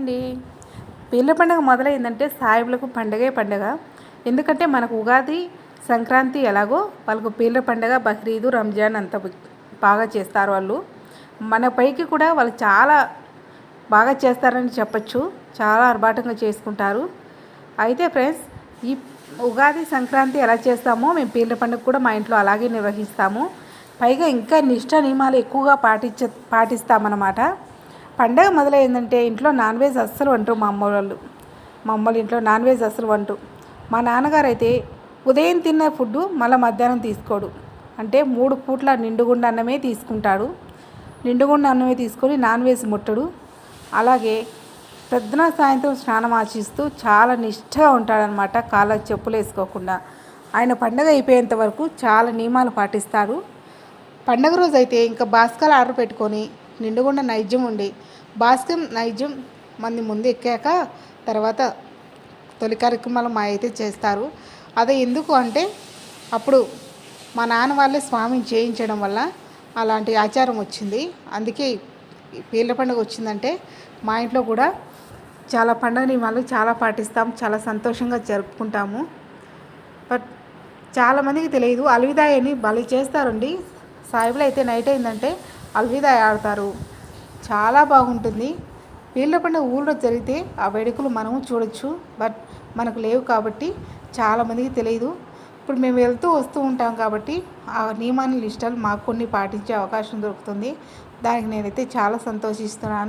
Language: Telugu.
అండి. పీర్ల పండుగ మొదలైందంటే సాయిబులకు పండగే పండగ. ఎందుకంటే మనకు ఉగాది, సంక్రాంతి ఎలాగో వాళ్ళకు పీర్ల పండగ, బక్రీదు, రంజాన్ అంత బాగా చేస్తారు వాళ్ళు. మన పైకి కూడా వాళ్ళు చాలా బాగా చేస్తారని చెప్పచ్చు. చాలా ఆర్భాటంగా చేసుకుంటారు. అయితే ఫ్రెండ్స్, ఈ ఉగాది, సంక్రాంతి ఎలా చేస్తామో మేము పీర్ల పండుగ కూడా మా ఇంట్లో అలాగే నిర్వహిస్తాము. పైగా ఇంకా నిష్ట నియమాలు ఎక్కువగా పాటిస్తామన్నమాట. పండగ మొదలైందంటే ఇంట్లో నాన్ వెజ్ అస్సలు వంటరు మా అమ్మ ఇంట్లో నాన్ వెజ్ అస్సలు వంటరు. మా నాన్నగారు అయితే ఉదయం తిన్న ఫుడ్డు మళ్ళీ మధ్యాహ్నం తీసుకోడు. అంటే 3 పూట్ల నిండుగుండ అన్నమే తీసుకుంటాడు. నిండుగుండ అన్నమే తీసుకొని నాన్ వెజ్ ముట్టడు. అలాగే పొద్దున సాయంత్రం స్నానం ఆచరిస్తూ చాలా నిష్ఠగా ఉంటాడనమాట. కాళ్ళకి చెప్పులు వేసుకోకుండా ఆయన పండగ అయిపోయేంత వరకు చాలా నియమాలు పాటిస్తారు. పండగ రోజు అయితే ఇంకా బాస్కాలు ఆర్డర్ పెట్టుకొని నిండుగుండ నైజ్యం ఉండి బాస్కం నైజ్యం మంది ముందు ఎక్కాక తర్వాత తొలి కార్యక్రమాలు మా అయితే చేస్తారు. అదే ఎందుకు అంటే అప్పుడు మా నాన్న వాళ్ళే స్వామిని చేయించడం వల్ల అలాంటి ఆచారం వచ్చింది. అందుకే పీర్ల పండుగ వచ్చిందంటే మా ఇంట్లో కూడా చాలా పండుగ నియమాలు చాలా పాటిస్తాం. చాలా సంతోషంగా జరుపుకుంటాము. బట్ చాలామందికి తెలియదు, అల్విదాయ్ అని భలే చేస్తారండి. సాయిబులు అయితే నైట్ అయిందంటే అల్విదాయ్ ఆడతారు. చాలా బాగుంటుంది. పీర్ల పండుగ ఊళ్ళో జరిగితే ఆ వేడుకలు మనము చూడొచ్చు. బట్ మనకు లేవు కాబట్టి చాలామందికి తెలియదు. ఇప్పుడు మేము వెళ్తూ వస్తూ ఉంటాం కాబట్టి ఆ నియమాన్ని నిష్ఠలు మాకు కొన్ని పాటించే అవకాశం దొరుకుతుంది. దానికి నేనైతే చాలా సంతోషిస్తున్నాను.